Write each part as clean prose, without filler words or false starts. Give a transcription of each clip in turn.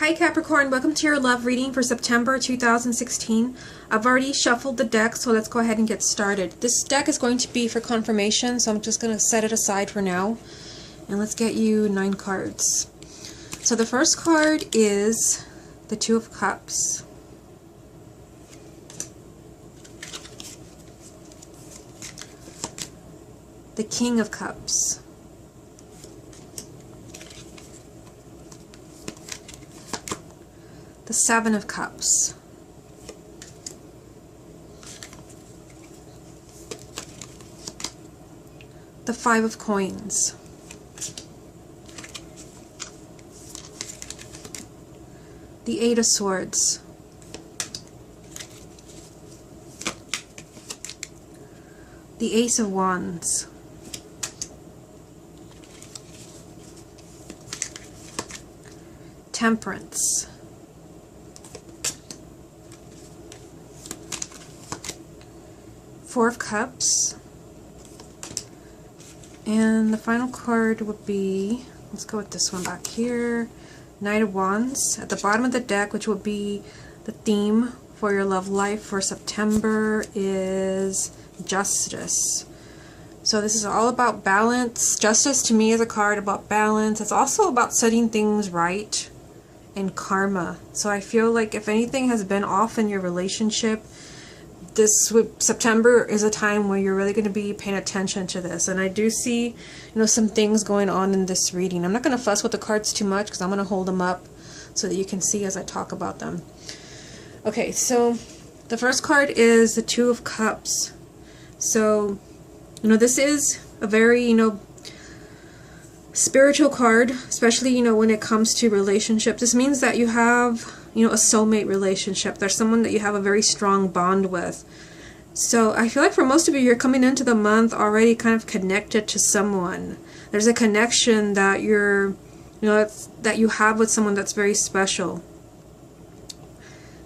Hi Capricorn, welcome to your love reading for September 2016. I've already shuffled the deck, so let's go ahead and get started. This deck is going to be for confirmation, so I'm just going to set it aside for now. And let's get you 9 cards. So the first card is the Two of Cups. The King of Cups. The Seven of Cups. The Five of Coins. The Eight of Swords. The Ace of Wands. Temperance. Four of Cups. And the final card would be, let's go with this one back here, Knight of Wands. At the bottom of the deck, which will be the theme for your love life for September, is Justice. So this is all about balance. Justice to me is a card about balance. It's also about setting things right and karma. So I feel like if anything has been off in your relationship, this September is a time where you're really going to be paying attention to this. And I do see, some things going on in this reading. I'm not going to fuss with the cards too much because I'm going to hold them up so that you can see as I talk about them. Okay, so the first card is the Two of Cups. So, this is a very, spiritual card, especially, when it comes to relationships. This means that you have a soulmate relationship. There's someone that you have a very strong bond with. So I feel like for most of you, you're coming into the month already kind of connected to someone. There's a connection that that you have with someone that's very special.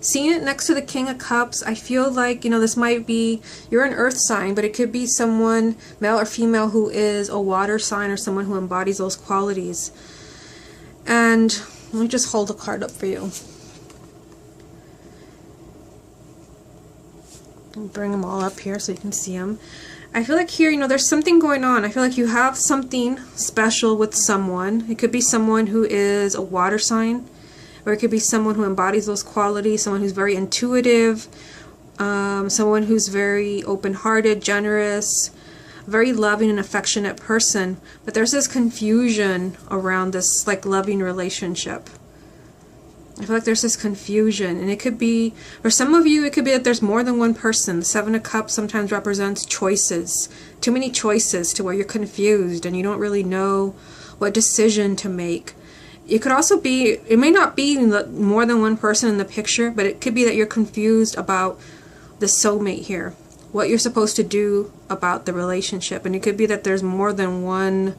Seeing it next to the King of Cups, I feel like, this might be, you're an earth sign, but it could be someone, male or female, who is a water sign or someone who embodies those qualities. And let me just hold the card up for you. Bring them all up here so you can see them. I feel like here, there's something going on. I feel like you have something special with someone. It could be someone who is a water sign, or it could be someone who embodies those qualities, someone who's very intuitive, someone who's very open-hearted, generous, very loving and affectionate person. But there's this confusion around this loving relationship. I feel like there's this confusion, and it could be, for some of you, it could be that there's more than one person. The Seven of Cups sometimes represents choices, too many choices to where you're confused and you don't really know what decision to make. It could also be, it may not be more than one person in the picture, but it could be that you're confused about the soulmate here, what you're supposed to do about the relationship. And it could be that there's more than one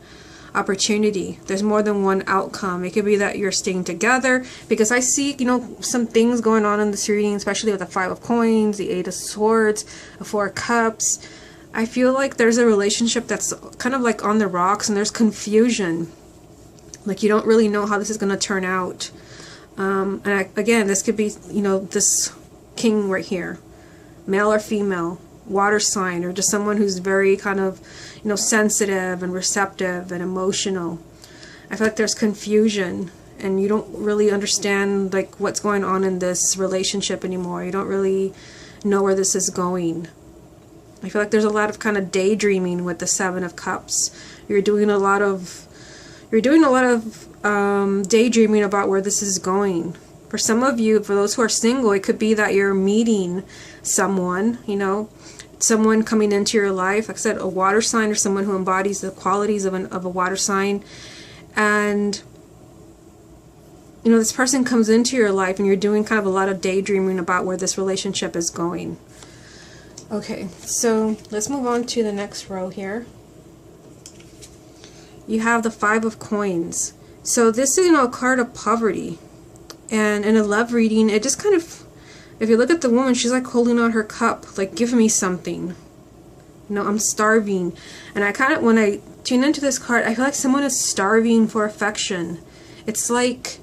opportunity, there's more than one outcome. It could be that you're staying together, because I see, some things going on in this reading, especially with the Five of Coins, the Eight of Swords, the Four of Cups. I feel like there's a relationship that's kind of like on the rocks, and there's confusion. Like you don't really know how this is going to turn out. Again, this could be, this king right here, male or female, water sign, or just someone who's very kind of, sensitive and receptive and emotional. I feel like there's confusion, and you don't really understand what's going on in this relationship anymore. You don't really know where this is going. I feel like there's a lot of kind of daydreaming with the Seven of Cups. You're doing a lot of daydreaming about where this is going. For some of you, for those who are single, it could be that you're meeting someone, someone coming into your life. Like I said, a water sign, or someone who embodies the qualities of a water sign. And, this person comes into your life, and you're doing kind of a lot of daydreaming about where this relationship is going. Okay, so let's move on to the next row here. You have the Five of Coins. So this is, a card of poverty. And in a love reading, it just kind of, if you look at the woman, she's like holding out her cup, like, give me something. I'm starving. And I kind of, when I tune into this card, I feel like someone is starving for affection. It's like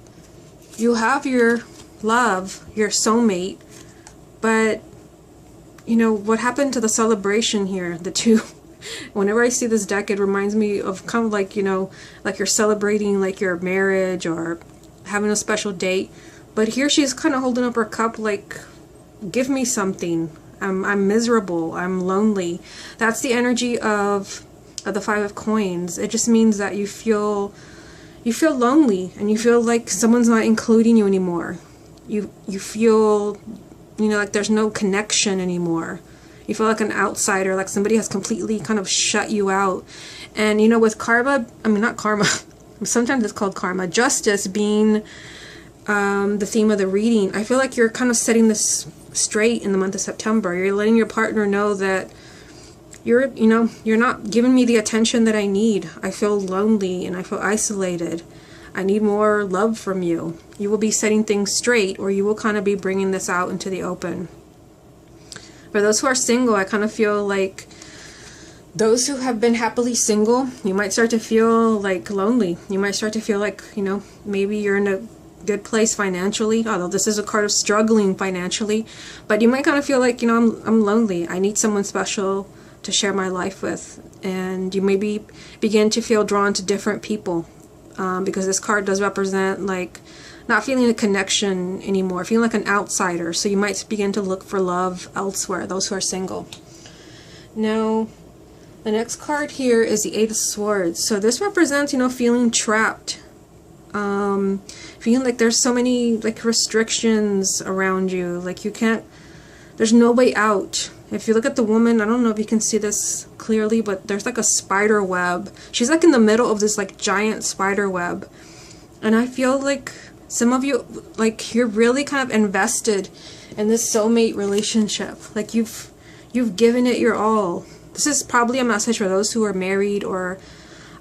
you have your love, your soulmate, but you know, what happened to the celebration here? The two, whenever I see this deck, it reminds me of kind of like, you know, like you're celebrating like your marriage or having a special date. But here she's kind of holding up her cup like, give me something. I'm miserable. I'm lonely. That's the energy of the Five of Coins. It just means that you feel lonely and you feel like someone's not including you anymore. You feel, you know, like there's no connection anymore. You feel like an outsider, like somebody has completely kind of shut you out. And you know, with karma, I mean not karma, sometimes it's called karma, justice being the theme of the reading, I feel like you're kind of setting this straight in the month of September. You're letting your partner know that you're not giving me the attention that I need. I feel lonely and I feel isolated. I need more love from you. You will be setting things straight, or you will kind of be bringing this out into the open. For those who are single, I kind of feel like those who have been happily single, you might start to feel like lonely. You might start to feel like, you know, maybe you're in a good place financially, although this is a card of struggling financially, but you might kind of feel like, you know, I'm lonely. I need someone special to share my life with. And you maybe begin to feel drawn to different people, because this card does represent like not feeling a connection anymore, feeling like an outsider. So you might begin to look for love elsewhere, those who are single. Now, the next card here is the Eight of Swords. So this represents, you know, feeling trapped. Feeling like there's so many like restrictions around you, like you can't, there's no way out. If you look at the woman, I don't know if you can see this clearly, but there's like a spider web. She's like in the middle of this like giant spider web. And I feel like some of you, like you're really kind of invested in this soulmate relationship. Like you've given it your all. This is probably a message for those who are married or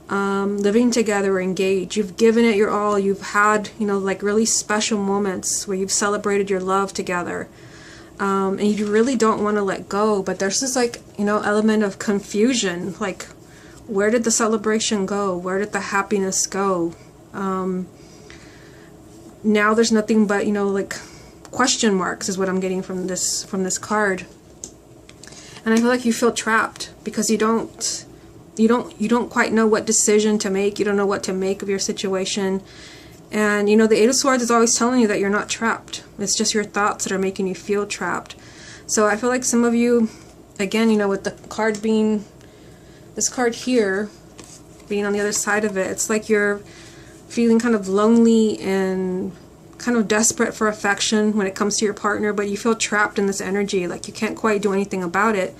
living together or engaged. You've given it your all. You've had, you know, like really special moments where you've celebrated your love together. And you really don't want to let go, but there's this like, you know, element of confusion. Like, where did the celebration go? Where did the happiness go? Now there's nothing but, you know, like question marks is what I'm getting from this card. And I feel like you feel trapped because you don't quite know what decision to make. You don't know what to make of your situation. And you know, the Eight of Swords is always telling you that you're not trapped. It's just your thoughts that are making you feel trapped. So I feel like some of you, again, you know, with the card being, this card here being on the other side of it, it's like you're feeling kind of lonely and kind of desperate for affection when it comes to your partner, but you feel trapped in this energy, like you can't quite do anything about it.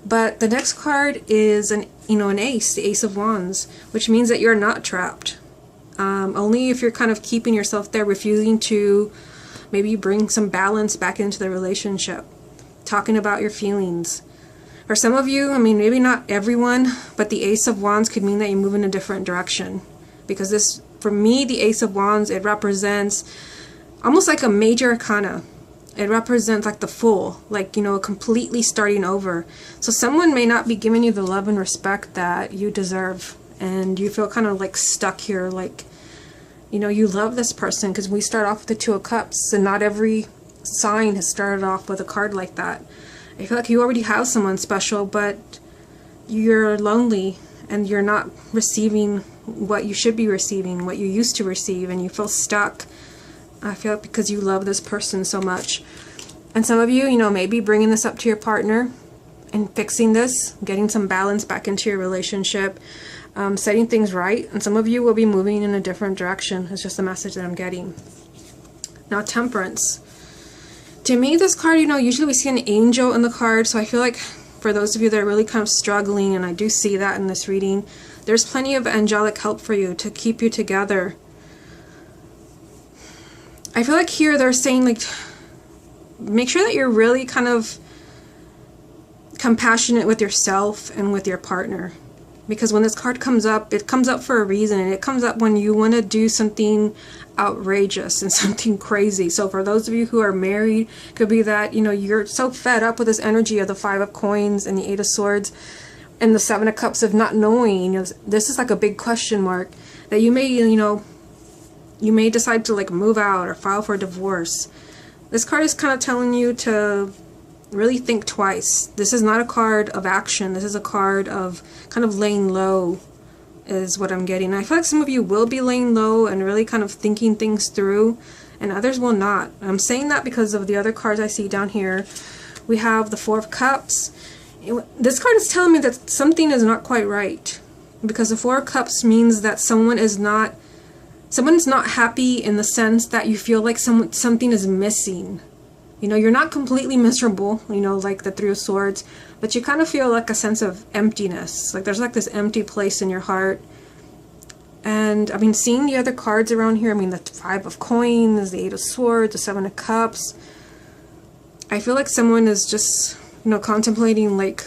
But the next card is an ace, the Ace of Wands, which means that you're not trapped. Only if you're kind of keeping yourself there, refusing to maybe bring some balance back into the relationship, talking about your feelings. For some of you, I mean, maybe not everyone, but the Ace of Wands could mean that you move in a different direction. Because this, for me, the Ace of Wands, it represents almost like a major arcana. It represents like the Fool, like, you know, completely starting over. So someone may not be giving you the love and respect that you deserve, and you feel kind of like stuck here, like, you know, you love this person, because we start off with the Two of Cups, and not every sign has started off with a card like that. I feel like you already have someone special, but you're lonely and you're not receiving what you should be receiving, what you used to receive, and you feel stuck. I feel like because you love this person so much. And some of you, you know, maybe bringing this up to your partner and fixing this, getting some balance back into your relationship, setting things right. And some of you will be moving in a different direction. It's just the message that I'm getting. Now, Temperance. To me, this card, you know, usually we see an angel in the card. So I feel like for those of you that are really kind of struggling, and I do see that in this reading, there's plenty of angelic help for you to keep you together. I feel like here they're saying, like, make sure that you're really kind of compassionate with yourself and with your partner. Because when this card comes up, it comes up for a reason, and it comes up when you want to do something outrageous and something crazy. So for those of you who are married, it could be that, you know, you're so fed up with this energy of the Five of Coins and the Eight of Swords and the Seven of Cups of not knowing, you know, this is like a big question mark, that you may, you know, you may decide to like move out or file for a divorce. This card is kind of telling you to really think twice. This is not a card of action. This is a card of kind of laying low, is what I'm getting. I feel like some of you will be laying low and really kind of thinking things through, and others will not. I'm saying that because of the other cards I see down here. We have the Four of Cups. This card is telling me that something is not quite right, because the Four of Cups means that someone's not happy in the sense that you feel like something is missing. You know, you're not completely miserable, you know, like the Three of Swords, but you kind of feel like a sense of emptiness. Like there's like this empty place in your heart. And I mean, seeing the other cards around here, I mean, the Five of Coins, the Eight of Swords, the Seven of Cups, I feel like someone is just, you know, contemplating like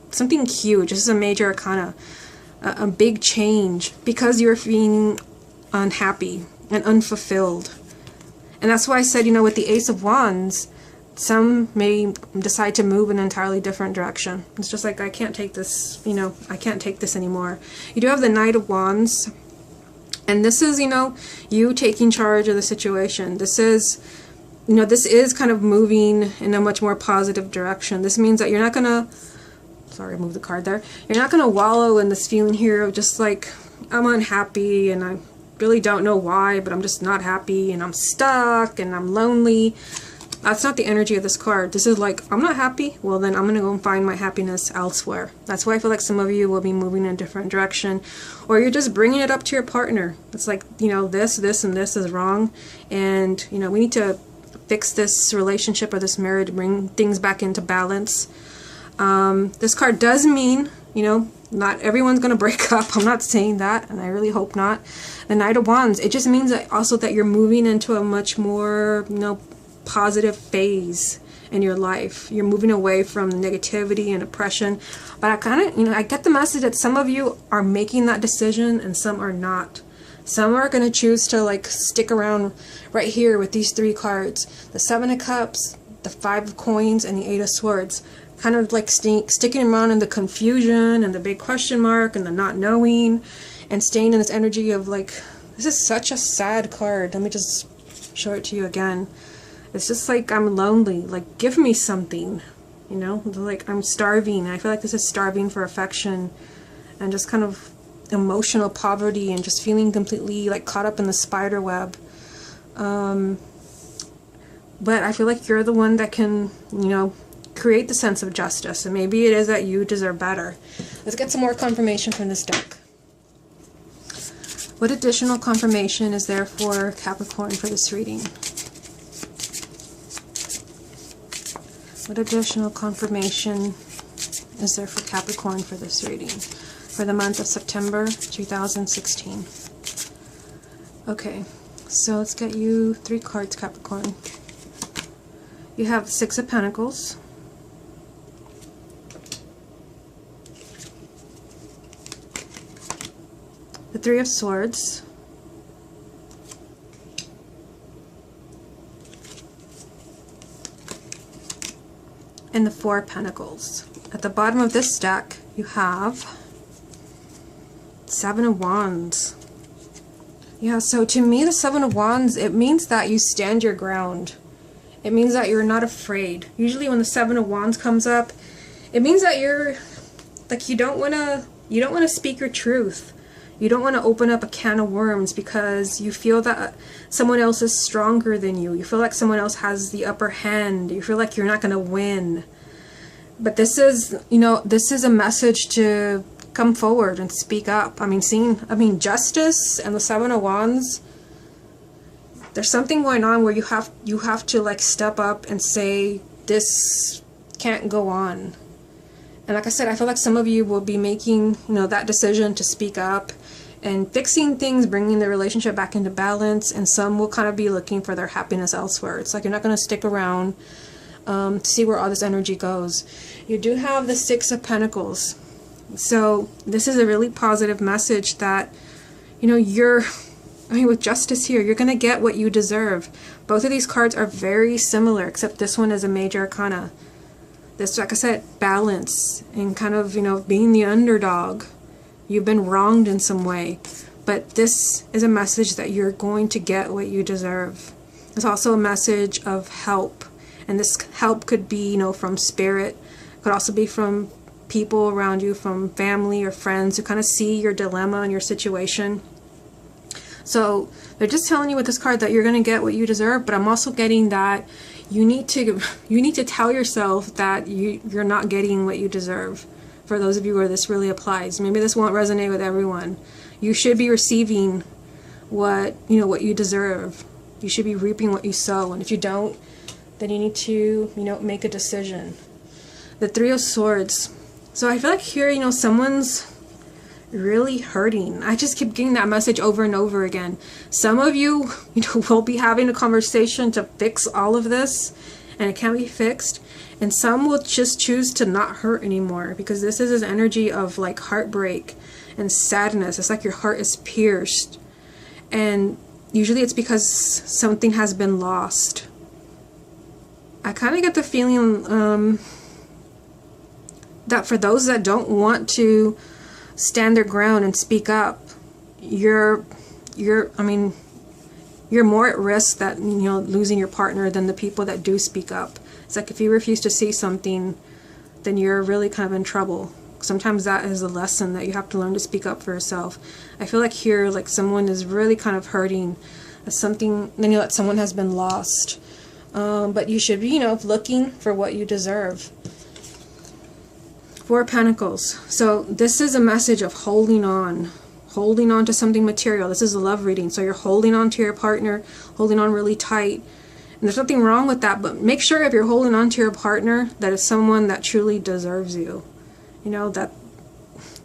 something huge. This is a major arcana, a big change, because you're feeling unhappy and unfulfilled. And that's why I said, you know, with the Ace of Wands, some may decide to move in an entirely different direction. It's just like, I can't take this, you know, I can't take this anymore. You do have the Knight of Wands, and this is, you know, you taking charge of the situation. This is, you know, this is kind of moving in a much more positive direction. This means that you're not gonna, sorry, I moved the card there. You're not gonna wallow in this feeling here of just like, I'm unhappy and I really don't know why, but I'm just not happy and I'm stuck and I'm lonely. That's not the energy of this card. This is like, I'm not happy, well then I'm gonna go and find my happiness elsewhere. That's why I feel like some of you will be moving in a different direction, or you're just bringing it up to your partner. It's like, you know, this, and this is wrong, and you know, we need to fix this relationship or this marriage, bring things back into balance. This card does mean, you know, not everyone's gonna break up. I'm not saying that, and I really hope not. The Knight of Wands, it just means that also that you're moving into a much more, you know, positive phase in your life. You're moving away from negativity and oppression. But I kind of, you know, I get the message that some of you are making that decision and some are not. Some are going to choose to like stick around right here with these three cards. The Seven of Cups, the Five of Coins, and the Eight of Swords. Kind of like sticking around in the confusion and the big question mark and the not knowing, and staying in this energy of like, this is such a sad card. Let me just show it to you again. It's just like, I'm lonely, like give me something, you know, like I'm starving. I feel like this is starving for affection and just kind of emotional poverty and just feeling completely like caught up in the spider web. But I feel like you're the one that can, you know, create the sense of justice, and maybe it is that you deserve better. Let's get some more confirmation from this deck. What additional confirmation is there for Capricorn for this reading? What additional confirmation is there for Capricorn for this reading for the month of September 2016? Okay, so let's get you three cards, Capricorn. You have the Six of Pentacles, the Three of Swords, and the Four of Pentacles. At the bottom of this deck, you have Seven of Wands. Yeah, so to me, the Seven of Wands, it means that you stand your ground. It means that you're not afraid. Usually when the Seven of Wands comes up, it means that you're, like, you don't want to speak your truth. You don't want to open up a can of worms because you feel that someone else is stronger than you. You feel like someone else has the upper hand. You feel like you're not going to win. But this is, you know, this is a message to come forward and speak up. I mean, justice and the Seven of Wands, there's something going on where you have to like step up and say, this can't go on. And like I said, I feel like some of you will be making, you know, that decision to speak up and fixing things, bringing the relationship back into balance, and some will kind of be looking for their happiness elsewhere. It's like you're not going to stick around to see where all this energy goes. You do have the Six of Pentacles. So this is a really positive message that, you know, with justice here, you're going to get what you deserve. Both of these cards are very similar, except this one is a major arcana. This, like I said, balance and kind of, you know, being the underdog. You've been wronged in some way. But this is a message that you're going to get what you deserve. It's also a message of help. And this help could be, from spirit. Could also be from people around you, from family or friends who kind of see your dilemma and your situation. So they're just telling you with this card that you're going to get what you deserve, but I'm also getting that you need to tell yourself that you're not getting what you deserve. For those of you where this really applies, maybe this won't resonate with everyone. You should be receiving what you deserve. You should be reaping what you sow, and if you don't, then you need to make a decision. The Three of Swords. So I feel like here someone's really hurting. I just keep getting that message over and over again. Some of you will be having a conversation to fix all of this, and it can't be fixed. And some will just choose to not hurt anymore, because this is this energy of like heartbreak and sadness. It's like your heart is pierced, and usually it's because something has been lost. I kind of get the feeling that for those that don't want to stand their ground and speak up, you're more at risk that losing your partner than the people that do speak up. It's like if you refuse to see something, then you're really kind of in trouble. Sometimes that is a lesson that you have to learn to speak up for yourself. I feel like here, like someone is really kind of hurting. Something, that someone has been lost. But you should be, looking for what you deserve. Four of Pentacles. So this is a message of holding on to something material. This is a love reading. So you're holding on to your partner, holding on really tight. And there's nothing wrong with that, but make sure if you're holding on to your partner that it's someone that truly deserves you. That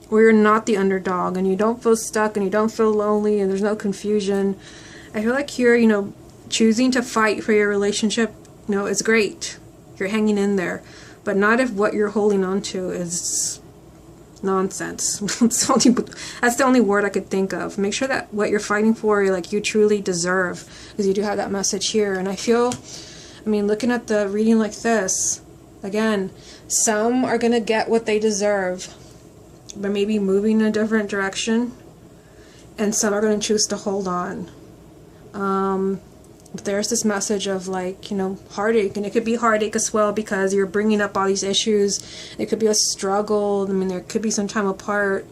where you're not the underdog and you don't feel stuck and you don't feel lonely and there's no confusion. I feel like here, choosing to fight for your relationship, is great. You're hanging in there. But not if what you're holding on to is nonsense. That's the only word I could think of. Make sure that what you're fighting for, you truly deserve. Because you do have that message here. And I feel, looking at the reading like this, again, some are going to get what they deserve, but maybe moving in a different direction. And some are going to choose to hold on. There's this message of heartache, and it could be heartache as well because you're bringing up all these issues. It could be a struggle. There could be some time apart.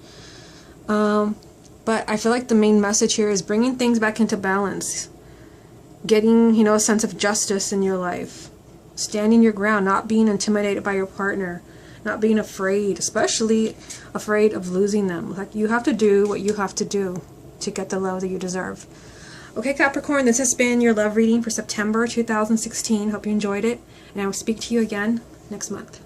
But I feel like the main message here is bringing things back into balance. Getting, a sense of justice in your life. Standing your ground, not being intimidated by your partner. Not being afraid, especially afraid of losing them. You have to do what you have to do to get the love that you deserve. Okay, Capricorn, this has been your love reading for September 2016. Hope you enjoyed it, and I will speak to you again next month.